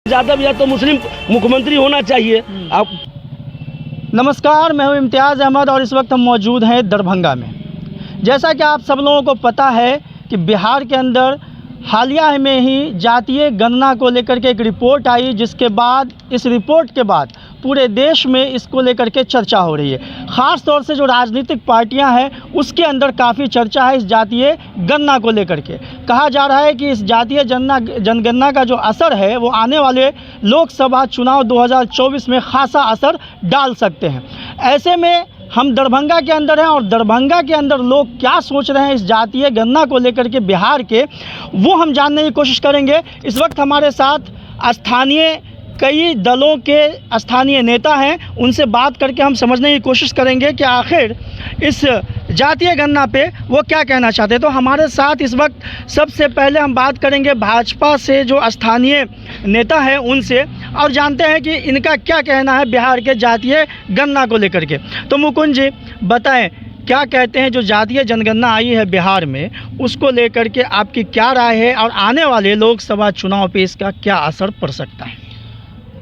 ज़्यादा तो मुस्लिम मुख्यमंत्री होना चाहिए। आप नमस्कार, मैं हूं इम्तियाज़ अहमद और इस वक्त हम मौजूद हैं दरभंगा में। जैसा कि आप सब लोगों को पता है कि बिहार के अंदर हालिया में ही जातीय गणना को लेकर के एक रिपोर्ट आई, जिसके बाद इस रिपोर्ट के बाद पूरे देश में इसको लेकर के चर्चा हो रही है। ख़ास तौर से जो राजनीतिक पार्टियां हैं उसके अंदर काफ़ी चर्चा है इस जातीय गणना को लेकर के। कहा जा रहा है कि इस जातीय जनगणना का जो असर है वो आने वाले लोकसभा चुनाव 2024 में खासा असर डाल सकते हैं। ऐसे में हम दरभंगा के अंदर हैं और दरभंगा के अंदर लोग क्या सोच रहे हैं इस जातीय गणना को लेकर के बिहार के, वो हम जानने की कोशिश करेंगे। इस वक्त हमारे साथ स्थानीय कई दलों के स्थानीय नेता हैं, उनसे बात करके हम समझने की कोशिश करेंगे कि आखिर इस जातीय गणना पे वो क्या कहना चाहते हैं। तो हमारे साथ इस वक्त सबसे पहले हम बात करेंगे भाजपा से जो स्थानीय नेता हैं उनसे, और जानते हैं कि इनका क्या कहना है बिहार के जातीय गणना को लेकर के। तो मुकुंद जी बताएं, क्या कहते हैं जो जातीय जनगणना आई है बिहार में, उसको लेकर के आपकी क्या राय है और आने वाले लोकसभा चुनाव पे इसका क्या असर पड़ सकता है?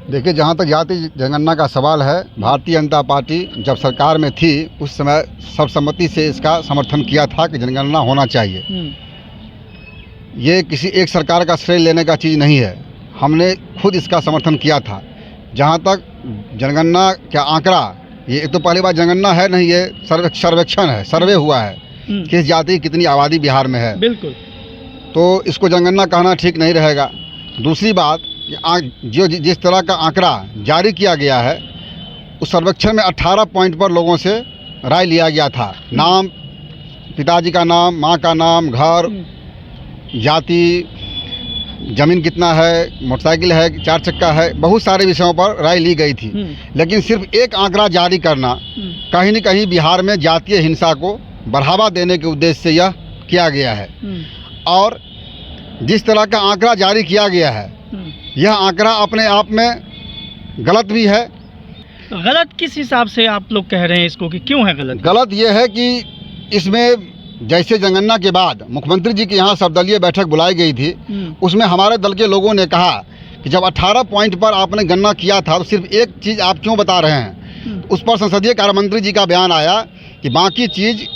देखिए, जहाँ तक जातीय जनगणना का सवाल है, भारतीय जनता पार्टी जब सरकार में थी उस समय सर्वसम्मति से इसका समर्थन किया था कि जनगणना होना चाहिए। ये किसी एक सरकार का श्रेय लेने का चीज़ नहीं है, हमने खुद इसका समर्थन किया था। जहाँ तक जनगणना का आंकड़ा, ये एक तो पहली बार जनगणना है नहीं, ये सर्वेक्षण है, सर्वे हुआ है किस जाति की कितनी आबादी बिहार में है। बिल्कुल। तो इसको जनगणना कहना ठीक नहीं रहेगा। दूसरी बात, जो जिस तरह का आंकड़ा जारी किया गया है उस सर्वेक्षण में 18 पॉइंट पर लोगों से राय लिया गया था। नाम, पिताजी का नाम, माँ का नाम, घर, जाति, ज़मीन कितना है, मोटरसाइकिल है, 4 चक्का है, बहुत सारे विषयों पर राय ली गई थी। लेकिन सिर्फ एक आंकड़ा जारी करना कहीं न कहीं बिहार में जातीय हिंसा को बढ़ावा देने के उद्देश्य से यह किया गया है। और जिस तरह का आंकड़ा जारी किया गया है यह आंकड़ा अपने आप में गलत भी है। गलत किस हिसाब से आप लोग कह रहे हैं इसको, कि क्यों है गलत? गलत ये है कि इसमें जैसे जनगणना के बाद मुख्यमंत्री जी की यहाँ सर्वदलीय बैठक बुलाई गई थी, उसमें हमारे दल के लोगों ने कहा कि जब 18 पॉइंट पर आपने गणना किया था तो सिर्फ एक चीज़ आप क्यों बता रहे हैं। उस पर संसदीय कार्य मंत्री जी का बयान आया कि बाकी चीज़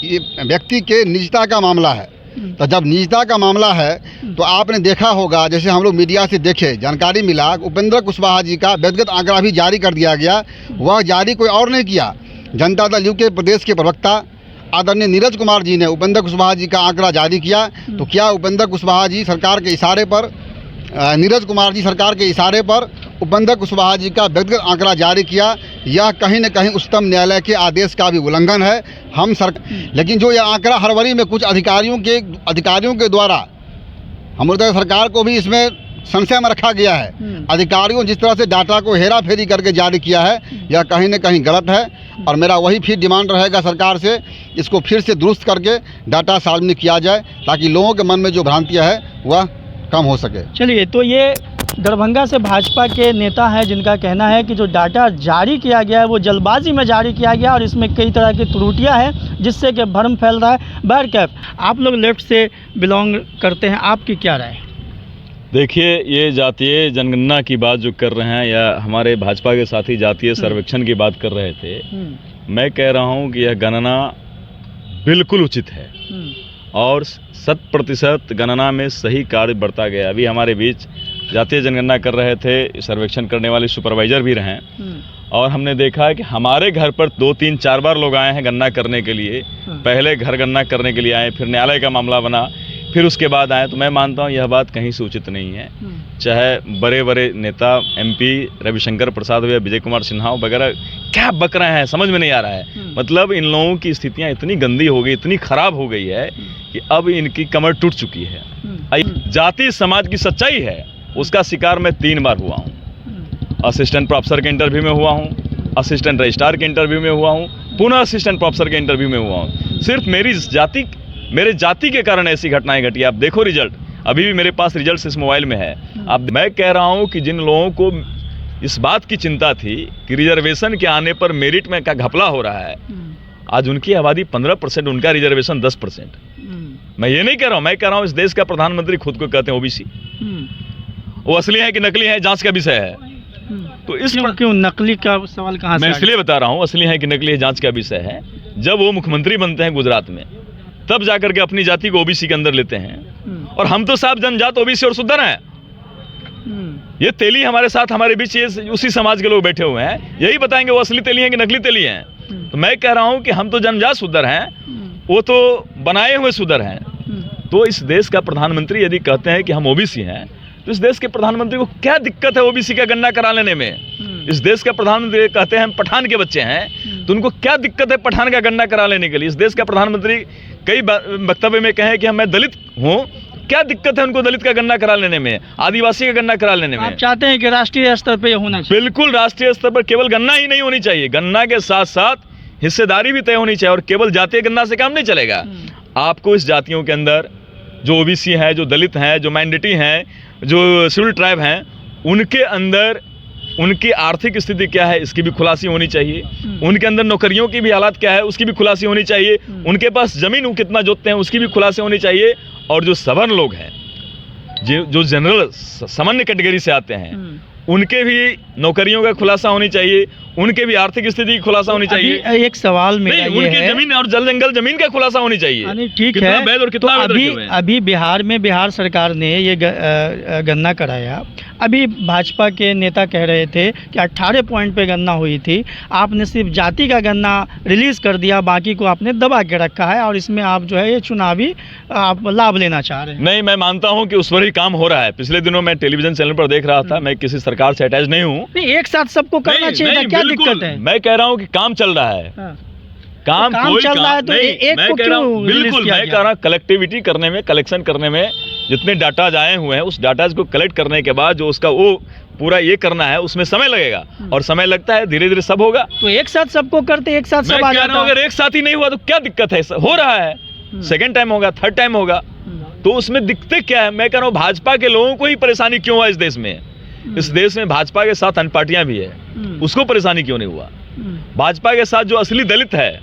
व्यक्ति के निजता का मामला है। तो जब निजता का मामला है तो आपने देखा होगा, जैसे हम लोग मीडिया से देखे, जानकारी मिला, उपेंद्र कुशवाहा जी का व्यक्तिगत आंकड़ा भी जारी कर दिया गया। वह जारी कोई और नहीं किया, जनता दल यू के प्रदेश के प्रवक्ता आदरणीय नीरज कुमार जी ने उपेंद्र कुशवाहा जी का आंकड़ा जारी किया। तो क्या उपेंद्र कुशवाहा जी सरकार के इशारे पर, नीरज कुमार जी सरकार के इशारे पर उपेंद्र कुशवाहा जी का व्यक्तिगत आंकड़ा जारी किया, यह कहीं न कहीं उच्चतम न्यायालय के आदेश का भी उल्लंघन है। लेकिन जो यह आंकड़ा हड़बड़ी में कुछ अधिकारियों के द्वारा हम लोग सरकार को भी इसमें संशय में रखा गया है। अधिकारियों जिस तरह से डाटा को हेरा फेरी करके जारी किया है, यह कहीं न कहीं गलत है। और मेरा वही फिर डिमांड रहेगा सरकार से, इसको फिर से दुरुस्त करके डाटा सार्वजनिक किया जाए ताकि लोगों के मन में जो भ्रांतियाँ है वह कम हो सके। चलिए, तो ये दरभंगा से भाजपा के नेता हैं जिनका कहना है कि जो डाटा जारी किया गया है वो जल्दबाजी में जारी किया गया और इसमें कई तरह की त्रुटियां हैं जिससे कि भ्रम फैल रहा है। बहरकैफ, आप लोग लेफ्ट से बिलोंग करते हैं, आपकी क्या राय है? देखिए, ये जातीय जनगणना की बात जो कर रहे हैं या हमारे भाजपा के साथी जातीय सर्वेक्षण की बात कर रहे थे, मैं कह रहा हूँ कि यह गणना बिल्कुल उचित है और 100% गणना में सही कार्य बरता गया। अभी हमारे बीच जातीय जनगणना कर रहे थे, सर्वेक्षण करने वाले सुपरवाइजर भी रहे और हमने देखा है कि हमारे घर पर 2, 3, 4 बार लोग आए हैं गणना करने के लिए। पहले घर गणना करने के लिए आए, फिर न्यायालय का मामला बना, फिर उसके बाद आए। तो मैं मानता हूँ यह बात कहीं से उचित नहीं है। चाहे बड़े बड़े नेता MP रविशंकर प्रसाद हो या विजय कुमार सिन्हा वगैरह क्या बक रहे हैं, समझ में नहीं आ रहा है। मतलब इन लोगों की स्थितियाँ इतनी गंदी हो गई, इतनी खराब हो गई है कि अब इनकी कमर टूट चुकी है। जाति समाज की सच्चाई है, उसका शिकार मैं 3 बार हुआ हूँ। असिस्टेंट प्रोफेसर के इंटरव्यू में हुआ हूँ, असिस्टेंट रजिस्ट्रार के इंटरव्यू में हुआ हूँ, पुनः असिस्टेंट प्रोफेसर के इंटरव्यू में हुआ हूँ। सिर्फ मेरे जाति के कारण ऐसी घटनाएं घटी। आप देखो रिजल्ट, अभी भी मेरे पास रिजल्ट इस मोबाइल में है। अब मैं कह रहा हूँ कि जिन लोगों को इस बात की चिंता थी कि रिजर्वेशन के आने पर मेरिट में क्या घपला हो रहा है, आज उनकी आबादी 15%, उनका रिजर्वेशन 10%। मैं ये नहीं कह रहा हूँ, मैं कह रहा हूँ इस देश का प्रधानमंत्री खुद को कहते हैं OBC। वो असली है कि नकली है, जांच का विषय है। तो इस क्यों नकली का सवाल कहाँ से मैं आ इसलिए बता रहा हूँ, असली है कि नकली है, जांच का विषय है। जब वो मुख्यमंत्री बनते हैं गुजरात में, तब जाकर के अपनी जाति को ओबीसी के अंदर लेते हैं। और हम तो साहब जनजात, ओबीसी और शुद्धर हैं। ये तेली हमारे साथ, हमारे बीच ये उसी समाज के लोग बैठे हुए हैं, यही बताएंगे वो असली तेली हैं कि नकली तेली हैं। तो मैं कह रहा हूँ कि हम तो जनजात शुद्धर हैं, वो तो बनाए हुए शुद्धर हैं। तो इस देश का प्रधानमंत्री यदि कहते हैं कि हम ओबीसी हैं, तो इस देश के प्रधानमंत्री को क्या दिक्कत है ओबीसी का गणना करा लेने में? इस देश का प्रधानमंत्री कहते हैं हम पठान के बच्चे हैं, तो उनको क्या दिक्कत है पठान का गणना करा लेने के लिए? इस देश का प्रधानमंत्री कई वक्तव्य में कहे कि हम मैं दलित हूँ, क्या दिक्कत है उनको दलित का गणना करा लेने में, आदिवासी का गणना करा लेने में? आप चाहते हैं कि राष्ट्रीय स्तर पे होना चाहिए? बिल्कुल, राष्ट्रीय स्तर पर केवल गणना ही नहीं होनी चाहिए, गणना के साथ साथ हिस्सेदारी भी तय होनी चाहिए। और केवल जातीय गणना से काम नहीं चलेगा। आपको इस जातियों के अंदर जो ओबीसी हैं, जो दलित हैं, जो माइनॉरिटी हैं, जो शेड्यूल्ड ट्राइब हैं, उनके अंदर उनकी आर्थिक स्थिति क्या है इसकी भी खुलासी होनी चाहिए। उनके अंदर नौकरियों की भी हालत क्या है उसकी भी खुलासी होनी चाहिए। उनके पास जमीन वो कितना जोतते हैं उसकी भी खुलासी होनी चाहिए। और जो सवर्ण लोग हैं, जो जनरल सामान्य कैटेगरी से आते हैं, उनके भी नौकरियों का खुलासा होनी चाहिए, उनके भी आर्थिक स्थिति की खुलासा होनी चाहिए। एक सवाल मेरा ये उनकी है, जमीन और जल जंगल जमीन का खुलासा होनी चाहिए। ठीक कितना है, वैध और कितना तो अवैध रखे हुए हैं। अभी बिहार में बिहार सरकार ने ये गणना कराया। अभी भाजपा के नेता कह रहे थे कि 18 पॉइंट पे गणना हुई थी, आपने सिर्फ जाति का गणना रिलीज कर दिया, बाकी को आपने दबा के रखा है और इसमें आप जो है ये चुनावी आप लाभ लेना चाह रहे हैं। नहीं, मैं मानता हूं कि उस पर ही काम हो रहा है। पिछले दिनों मैं टेलीविजन चैनल पर देख रहा था, मैं किसी सरकार से अटैच नहीं हूं। नहीं, एक साथ सबको करना चाहिए था, क्या दिक्कत है? मैं कह रहा हूं कि काम चल रहा है। काम तो कोई चल रहा है तो नहीं, एक मैं को कह रहा हूं, क्यों रिलीज बिल्कुल किया मैं गया? कह रहा हूं कलेक्टिविटी करने में, कलेक्शन करने में, जितने डाटाज आए हुए हैं उस डाटाज को कलेक्ट करने के बाद जो उसका वो पूरा ये करना है उसमें समय लगेगा। और समय लगता है, धीरे धीरे सब होगा। तो एक साथ सबको करते, एक साथ सब आ जाता। अगर एक साथ ही नहीं हुआ तो क्या दिक्कत है? हो रहा है, सेकेंड टाइम होगा, थर्ड टाइम होगा, तो उसमें दिक्कत क्या है? मैं कह रहा हूँ भाजपा के लोगों को ही परेशानी क्यों हुआ इस देश में? इस देश में भाजपा के साथ अन्य पार्टियां भी है, उसको परेशानी क्यों नहीं हुआ? भाजपा के साथ जो असली दलित है,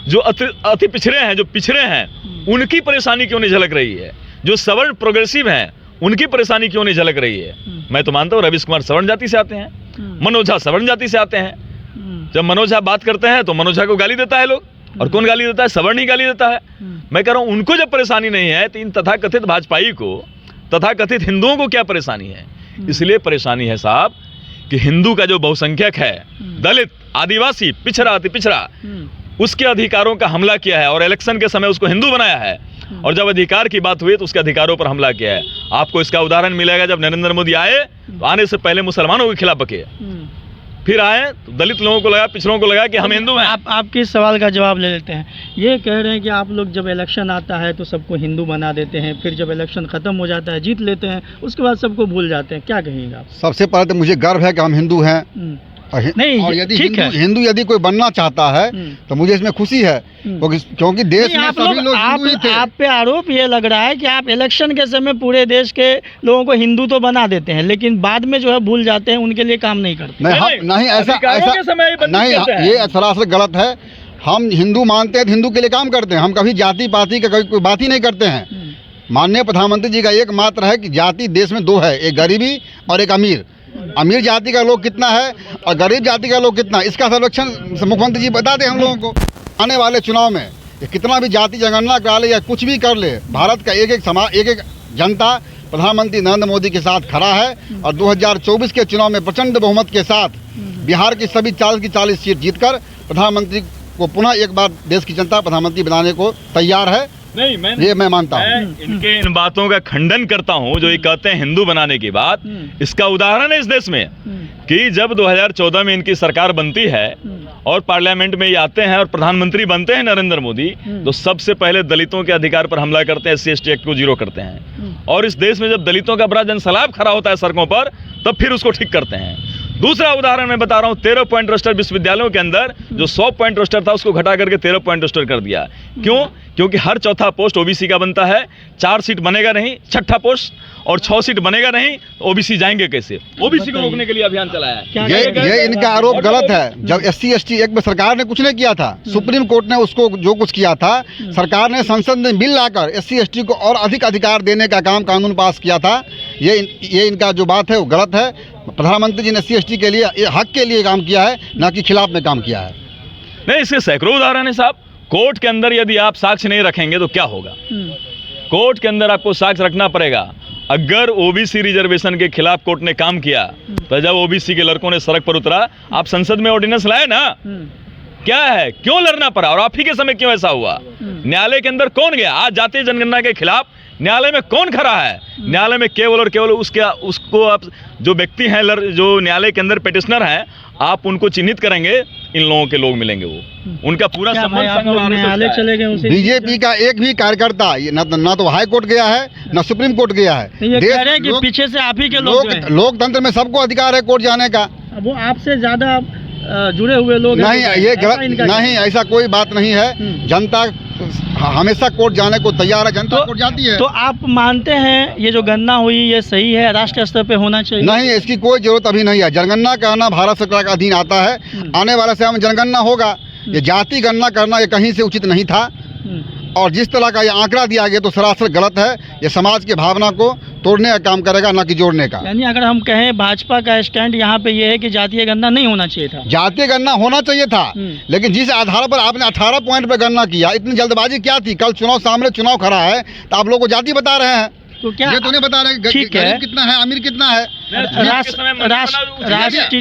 जो अति पिछड़े हैं, जो पिछड़े हैं, उनकी परेशानी क्यों नहीं झलक रही है? जो सवर्ण प्रोग्रेसिव हैं उनकी परेशानी क्यों नहीं झलक रही है? मैं तो मानता हूँ रवीश कुमार सवर्ण जाति से आते हैं, मनोज झा सवर्ण जाति से आते हैं। जब मनोज झा बात करते हैं तो मनोज झा को गाली देता है लोग, और कौन गाली देता है? सवर्ण ही गाली देता है। मैं कह रहा हूँ उनको जब परेशानी नहीं है तो इन तथाकथित भाजपाई को, तथाकथित हिंदुओं को क्या परेशानी है? इसलिए परेशानी है साहब कि हिंदू का जो बहुसंख्यक है, दलित, आदिवासी, पिछड़ा, अति पिछड़ा, उसके अधिकारों का हमला किया है और इलेक्शन के समय उसको हिंदू बनाया है। और जब अधिकार की बात हुई तो उसके अधिकारों पर हमला किया है। आपको इसका उदाहरण मिलेगा, जब नरेंद्र मोदी आए तो आने से पहले मुसलमानों के खिलाफ बके, फिर आए तो दलित लोगों को लगा, पिछड़ों को लगा कि हम हिंदू हैं। आपके सवाल का जवाब ले लेते हैं। ये कह रहे हैं कि आप लोग जब इलेक्शन आता है तो सबको हिंदू बना देते हैं, फिर जब इलेक्शन खत्म हो जाता है, जीत लेते हैं, उसके बाद सबको भूल जाते हैं, क्या कहेंगे आप? सबसे पहले तो मुझे गर्व है कि हम हिंदू हैं। नहीं, और यदि ठीक है। हिंदू यदि कोई बनना चाहता है तो मुझे इसमें खुशी है, क्योंकि देश में सभी लोग हिंदू ही थे। आप पे आरोप ये लग रहा है कि आप इलेक्शन के समय पूरे देश के लोगों को हिंदू तो बना देते हैं, लेकिन बाद में जो है भूल जाते हैं, उनके लिए काम नहीं करते। नहीं, ऐसा नहीं, ये सरासर गलत है। हम हिंदू मानते हैं तो हिंदू के लिए काम करते हैं, हम कभी जाति पाति का कोई बात ही नहीं करते हैं। माननीय प्रधानमंत्री जी का एक मात्र है कि जाति देश में दो है, एक गरीबी और एक अमीर। अमीर जाति का लोग कितना है और गरीब जाति का लोग कितना, इसका सर्वेक्षण मुख्यमंत्री जी बता दें हम लोगों को। आने वाले चुनाव में कितना भी जाति जनगणना करा ले या कुछ भी कर ले, भारत का एक एक समाज, एक एक जनता प्रधानमंत्री नरेंद्र मोदी के साथ खड़ा है। और 2024 के चुनाव में प्रचंड बहुमत के साथ बिहार की सभी 40 की 40 सीट जीतकर प्रधानमंत्री को पुनः एक बार देश की जनता प्रधानमंत्री बनाने को तैयार है। नहीं, मैं मानता हूँ। इनके इन बातों का खंडन करता हूँ जो ये कहते हैं हिंदू बनाने की बात। इसका उदाहरण है इस देश में कि जब 2014 में इनकी सरकार बनती है और पार्लियामेंट में ये आते हैं और प्रधानमंत्री बनते हैं नरेंद्र मोदी, तो सबसे पहले दलितों के अधिकार पर हमला करते हैं, SC ST एक्ट को जीरो करते हैं। और इस देश में जब दलितों का बड़ा जनसैलाब खड़ा होता है सड़कों पर, तब फिर उसको ठीक करते हैं। दूसरा उदाहरण मैं बता रहा हूं, 13 पॉइंट रोस्टर विश्वविद्यालयों के अंदर जो 100 पॉइंट रोस्टर था उसको घटा करके 13 पॉइंट रोस्टर कर दिया। क्यों? क्योंकि हर चौथा पोस्ट ओबीसी का बनता है, 4 सीट बनेगा नहीं, छठा पोस्ट और 6 सीट बनेगा नहीं, ओबीसी जाएंगे कैसे? ओबीसी को रोकने के लिए अभियान चलाया है। ये इनका आरोप गलत है। जब SC ST एक्ट में सरकार ने कुछ नहीं किया था, सुप्रीम कोर्ट ने उसको जो कुछ किया था, सरकार ने संसद में बिल लाकर SC ST को और अधिक अधिकार देने का काम कानून पास किया था। ये इनका जो बात है वो गलत है। प्रधानमंत्री जी ने SC ST के लिए हक के लिए काम किया है, न कि खिलाफ में काम किया है। नहीं, इसके सैकड़ों उदाहरण है साहब। कोर्ट के अंदर यदि आप साक्ष्य नहीं रखेंगे तो क्या होगा? कोर्ट के अंदर आपको साक्ष्य रखना पड़ेगा। अगर ओबीसी रिजर्वेशन के खिलाफ कोर्ट ने काम किया तो जब ओबीसी के लड़कों ने सड़क पर उतरा, आप संसद में ऑर्डिनेंस लाए ना, क्या है, क्यों लड़ना पड़ा? और आप ही के समय क्यों ऐसा हुआ? न्यायालय के अंदर कौन गया? आज जातीय जनगणना के खिलाफ न्यायालय में कौन खड़ा है? न्यायालय में केवल और केवल उसको आप जो व्यक्ति हैं, जो न्यायालय के अंदर पिटिशनर हैं, आप उनको चिन्हित करेंगे, इन लोगों के लोग मिलेंगे, वो उनका पूरा न्यायालय चले गए। बीजेपी का एक भी कार्यकर्ता ना तो हाई कोर्ट गया है, ना सुप्रीम कोर्ट गया है। पीछे से आप ही के लोकतंत्र में सबको अधिकार है कोर्ट जाने का। वो आपसे ज्यादा जुड़े हुए लोग नहीं, ये गलत नहीं, ऐसा कोई बात नहीं है। जनता हमेशा कोर्ट जाने को तैयार है, जनता कोर्ट जाती है। तो आप मानते हैं ये जो गणना हुई ये सही है, राष्ट्रीय स्तर पे होना चाहिए? नहीं, इसकी कोई जरूरत अभी नहीं है। जनगणना करना भारत सरकार का अधीन आता है। आने वाले समय में जनगणना होगा। ये जाति गणना करना ये कहीं से उचित नहीं था, और जिस तरह का ये आंकड़ा दिया गया तो सरासर गलत है। ये समाज की भावना को तोड़ने का काम करेगा, ना कि जोड़ने का। यानी अगर हम कहें भाजपा का स्टैंड यहाँ पे ये है कि जातीय गणना नहीं होना चाहिए था। जातीय गणना होना चाहिए था, लेकिन जिस आधार पर आपने 18 पॉइंट पर गणना किया, इतनी जल्दबाजी क्या थी? कल सामने चुनाव खड़ा है तो आप लोग को जाति बता रहे हैं, तो क्या ये तो नहीं बता रहे गरीब कितना है, अमीर कितना है?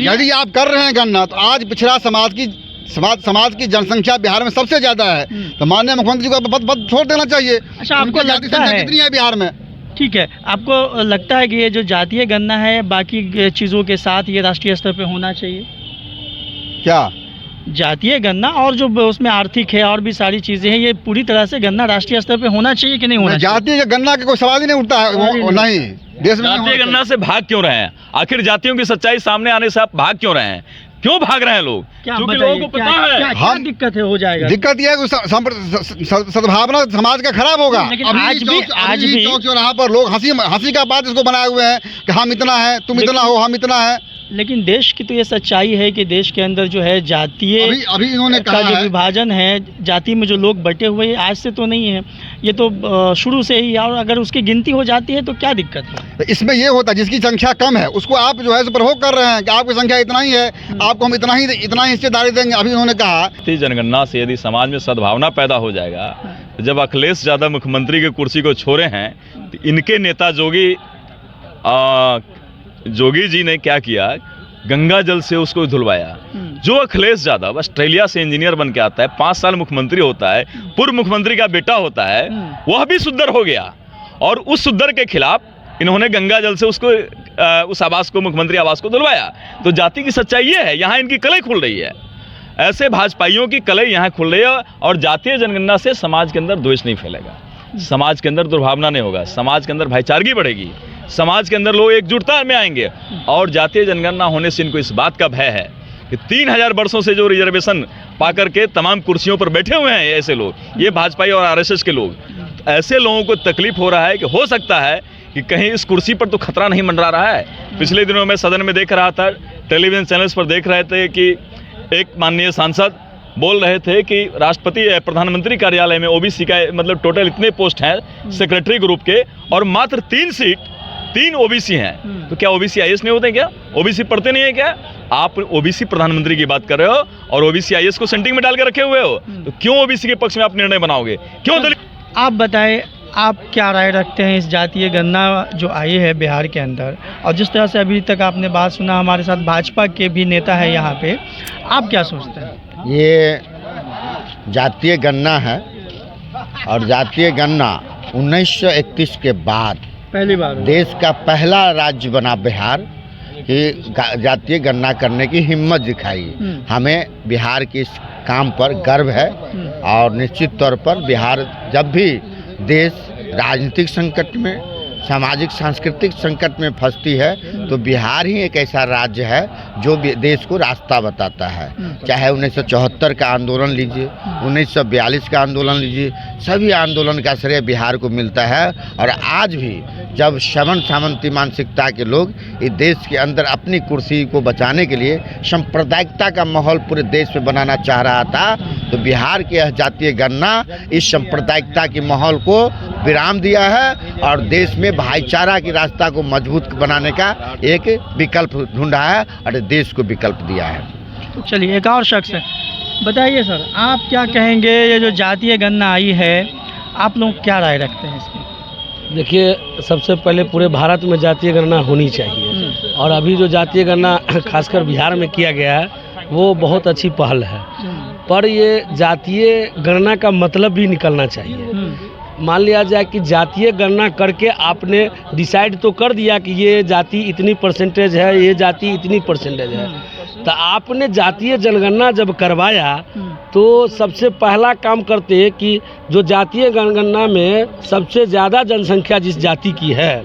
यदि आप कर रहे हैं गणना तो आज पिछड़ा समाज की जनसंख्या बिहार में सबसे ज्यादा है, तो माननीय मुख्यमंत्री को पद छोड़ देना चाहिए। अच्छा, आपको लगता है कितनी है बिहार में? ठीक है, आपको लगता है कि ये जो जातीय गणना है बाकी चीज़ों के साथ ये राष्ट्रीय स्तर पे होना चाहिए? क्या जातीय गणना और जो उसमें आर्थिक है और भी सारी चीजें हैं, ये पूरी तरह से गणना राष्ट्रीय स्तर पे होना चाहिए कि नहीं होना चाहिए? जातीय गणना का कोई सवाल ही नहीं उठता है। नहीं, देश में जातीय गणना से भाग क्यों रहे हैं? आखिर जातियों की सच्चाई सामने आने से आप भाग क्यों रहे हैं? क्यों भाग रहे हैं लोग? क्योंकि लोगों को पता है क्या दिक्कत है, हो जाएगा। दिक्कत यह है कि सद्भावना समाज का खराब होगा। आज भी चौक चौराहा पर लोग हंसी का बात इसको बनाए हुए हैं कि हम इतना है, तुम इतना हो, हम इतना है। लेकिन देश की तो ये सच्चाई है कि देश के अंदर जो है जातीय अभी इन्होंने का जो विभाजन है, जाति में जो लोग बटे हुए हैं, आज से तो नहीं है, ये तो शुरू से ही। और अगर उसकी गिनती हो जाती है तो क्या दिक्कत है? इसमें ये होता है जिसकी संख्या कम है उसको आप जो है प्रभोग कर रहे हैं कि आपकी संख्या इतना ही है, आपको हम इतना ही हिस्सेदारी देंगे। अभी उन्होंने कहा जनगणना से यदि समाज में सद्भावना पैदा हो जाएगा, तो जब अखिलेश यादव मुख्यमंत्री की कुर्सी को छोड़े हैं तो इनके नेता जोगी जी ने क्या किया, गंगा जल से उसको धुलवाया। जो अखिलेश यादव ऑस्ट्रेलिया से इंजीनियर बन के आता है, 5 साल मुख्यमंत्री होता है, पूर्व मुख्यमंत्री का बेटा होता है, वह भी सुद्दर हो गया, और उस सुद्दर के खिलाफ इन्होंने गंगा जल से उसको उस आवास को, मुख्यमंत्री आवास को धुलवाया। तो जाति की सच्चाई ये है, यहाँ इनकी कलई खुल रही है। ऐसे भाजपाइयों की कलई यहाँ खुल रही है, और जातीय जनगणना से समाज के अंदर द्वेष नहीं फैलेगा, समाज के अंदर दुर्भावना नहीं होगा, समाज के अंदर भाईचारगी बढ़ेगी, समाज के अंदर लोग एकजुटता में आएंगे। और जातीय जनगणना होने से इनको इस बात का भय है कि 3000 वर्षों से जो रिजर्वेशन पाकर के तमाम कुर्सियों पर बैठे हुए हैं ऐसे लोग, ये भाजपाई और आरएसएस के लोग, ऐसे लोगों को तकलीफ हो रहा है कि हो सकता है कि कहीं इस कुर्सी पर तो खतरा नहीं मंडरा रहा है। पिछले दिनों में सदन में देख रहा था, टेलीविजन चैनल्स पर देख रहे थे कि एक माननीय सांसद बोल रहे थे कि राष्ट्रपति प्रधानमंत्री कार्यालय में ओबीसी का मतलब टोटल इतने पोस्ट हैं सेक्रेटरी ग्रुप के, और मात्र 3 ओबीसी हैं। तो क्या ओबीसी आईएएस नहीं होते क्या? ओबीसी पढ़ते नहीं है क्या? आप ओबीसी प्रधानमंत्री की बात कर रहे हो और ओबीसी आईएएस को सेंटिंग में डाल के रखे हुए हो, तो क्यों ओबीसी के पक्ष में आप निर्णय बनाओगे? क्यों? आप बताएं, आप क्या राय रखते हैं इस जातीय गणना जो आई है बिहार के अंदर, और जिस तरह से अभी तक आपने बात सुना, हमारे साथ भाजपा के भी नेता है यहाँ पे, आप क्या सोचते हैं? ये जातीय गणना है, और जातीय गणना 1931 के बाद पहली बार देश का पहला राज्य बना बिहार कि जातीय गणना करने की हिम्मत दिखाई। हमें बिहार के इस काम पर गर्व है, और निश्चित तौर पर बिहार जब भी देश राजनीतिक संकट में, सामाजिक सांस्कृतिक संकट में फंसती है, तो बिहार ही एक ऐसा राज्य है जो देश को रास्ता बताता है। चाहे 1974 का आंदोलन लीजिए, 1942 का आंदोलन लीजिए, सभी आंदोलन का श्रेय बिहार को मिलता है। और आज भी जब शमन सामंती मानसिकता के लोग इस देश के अंदर अपनी कुर्सी को बचाने के लिए सांप्रदायिकता का माहौल पूरे देश में बनाना चाह रहा था, तो बिहार की यह जातीय गणना इस सांप्रदायिकता के माहौल को विराम दिया है और देश में भाईचारा की रास्ता को मजबूत बनाने का एक विकल्प ढूंढा है और देश को विकल्प दिया है। चलिए, एक और शख्स है, बताइए सर, आप क्या कहेंगे, ये जो जातीय गणना आई है, आप लोग क्या राय रखते हैं इसकी? देखिए, सबसे पहले पूरे भारत में जातीय गणना होनी चाहिए और अभी जो जातीय गणना खासकर बिहार में किया गया है वो बहुत अच्छी पहल है, पर ये जातीय गणना का मतलब भी निकलना चाहिए। मान लिया जाए कि जातीय गणना करके आपने डिसाइड तो कर दिया कि ये जाति इतनी परसेंटेज है, ये जाति इतनी परसेंटेज है, तो आपने जातीय जनगणना जब करवाया तो सबसे पहला काम करते कि जो जातीय जनगणना में सबसे ज़्यादा जनसंख्या जिस जाति की है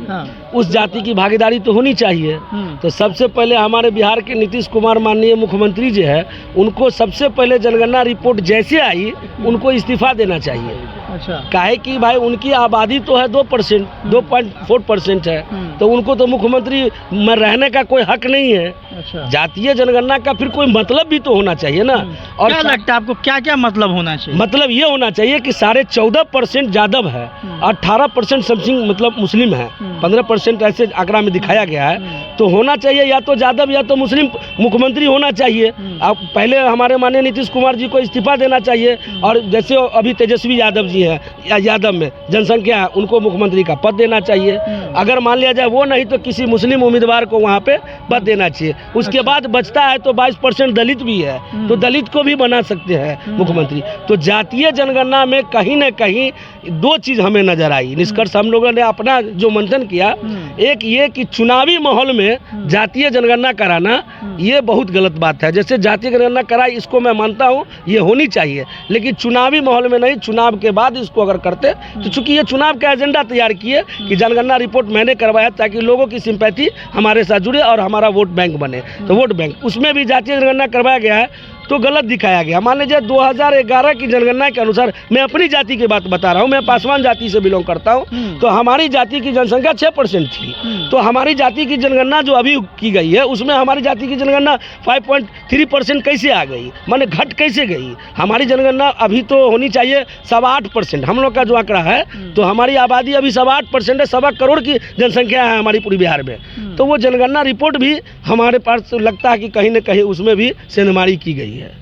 उस जाति की भागीदारी तो होनी चाहिए। तो सबसे पहले हमारे बिहार के नीतीश कुमार माननीय मुख्यमंत्री जो है, उनको सबसे पहले जनगणना रिपोर्ट जैसे आई उनको इस्तीफा देना चाहिए। अच्छा, काहे कि भाई उनकी आबादी तो है 2%, 2.4% है, तो उनको तो मुख्यमंत्री में रहने का कोई हक नहीं है। अच्छा, जातीय जनगणना का फिर कोई मतलब भी तो होना चाहिए ना। और क्या लगता है आपको, क्या क्या मतलब होना चाहिए? मतलब ये होना चाहिए कि 14.5% यादव है, 18% समथिंग मतलब मुस्लिम है, 15% ऐसे आंकड़ा में दिखाया गया है। तो होना चाहिए या तो यादव या तो मुस्लिम मुख्यमंत्री होना चाहिए। अब पहले हमारे माननीय नीतीश कुमार जी को इस्तीफा देना चाहिए और जैसे अभी तेजस्वी यादव जी हैं या यादव में जनसंख्या है, उनको मुख्यमंत्री का पद देना चाहिए। अगर मान लिया जाए वो नहीं तो किसी मुस्लिम उम्मीदवार को वहाँ पे पद देना चाहिए। उसके बाद बचता है तो 22% दलित भी है, तो दलित को भी बना सकते हैं मुख्यमंत्री। तो जातीय जनगणना में कहीं न कहीं दो चीज़ हमें नजर आई, निष्कर्ष हम लोगों ने अपना जो मंथन किया, एक ये कि चुनावी माहौल में जातीय जनगणना कराना ये बहुत गलत बात है। जैसे जातीय जनगणना कराई इसको मैं मानता हूँ, ये होनी चाहिए, लेकिन चुनावी माहौल में नहीं, चुनाव के बाद इसको अगर करते तो चूंकि ये चुनाव का एजेंडा तैयार किए कि जनगणना रिपोर्ट मैंने करवाया ताकि लोगों की सिंपैथी हमारे साथ जुड़े और हमारा वोट बैंक बने, तो वोट बैंक उसमें भी जातीय जनगणना करवाया गया है तो गलत दिखाया गया। मान लीजिए 2011 की जनगणना के अनुसार, मैं अपनी जाति की बात बता रहा हूँ, मैं पासवान जाति से बिलोंग करता हूँ, तो हमारी जाति की जनसंख्या 6% थी। तो हमारी जाति की जनगणना जो अभी की गई है उसमें हमारी जाति की जनगणना 5.3% कैसे आ गई, माने घट कैसे गई? हमारी जनगणना अभी तो होनी चाहिए 8.25%, हम लोग का जो आंकड़ा है, तो हमारी आबादी अभी 8.25% है, 1.25 करोड़ की जनसंख्या है हमारी पूरी बिहार में। तो वो जनगणना रिपोर्ट भी हमारे पास लगता है कि कहीं न कहीं उसमें भी सेंधमारी की गई है।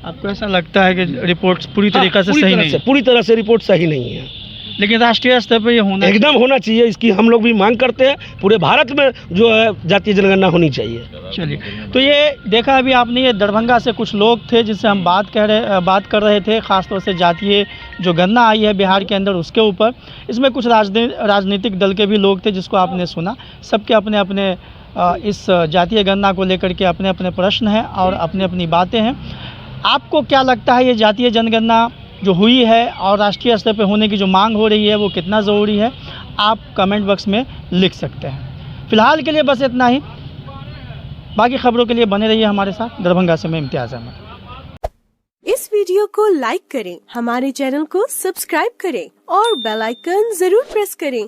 आपको ऐसा लगता है कि रिपोर्ट पूरी तरीके से सही नहीं है? पूरी तरह से रिपोर्ट सही नहीं है, लेकिन राष्ट्रीय स्तर पर ये होना एकदम होना चाहिए। इसकी हम लोग भी मांग करते हैं, पूरे भारत में जो है जातीय जनगणना होनी चाहिए। चलिए, तो ये देखा अभी आपने, ये दरभंगा से कुछ लोग थे जिससे हम बात कर रहे थे, ख़ासतौर से जातीय जो गणना आई है बिहार के अंदर उसके ऊपर। इसमें कुछ राजनीतिक दल के भी लोग थे जिसको आपने सुना। सबके अपने अपने इस जातीय गणना को लेकर के अपने अपने प्रश्न हैं और अपनी अपनी बातें हैं। आपको क्या लगता है, ये जातीय जनगणना जो हुई है और राष्ट्रीय स्तर पर होने की जो मांग हो रही है वो कितना ज़रूरी है? आप कमेंट बॉक्स में लिख सकते हैं। फ़िलहाल के लिए बस इतना ही, बाकी खबरों के लिए बने रहिए हमारे साथ। दरभंगा से मैं इम्तियाज़ अहमद। इस वीडियो को लाइक करें, हमारे चैनल को सब्सक्राइब करें और बेल आइकन जरूर प्रेस करें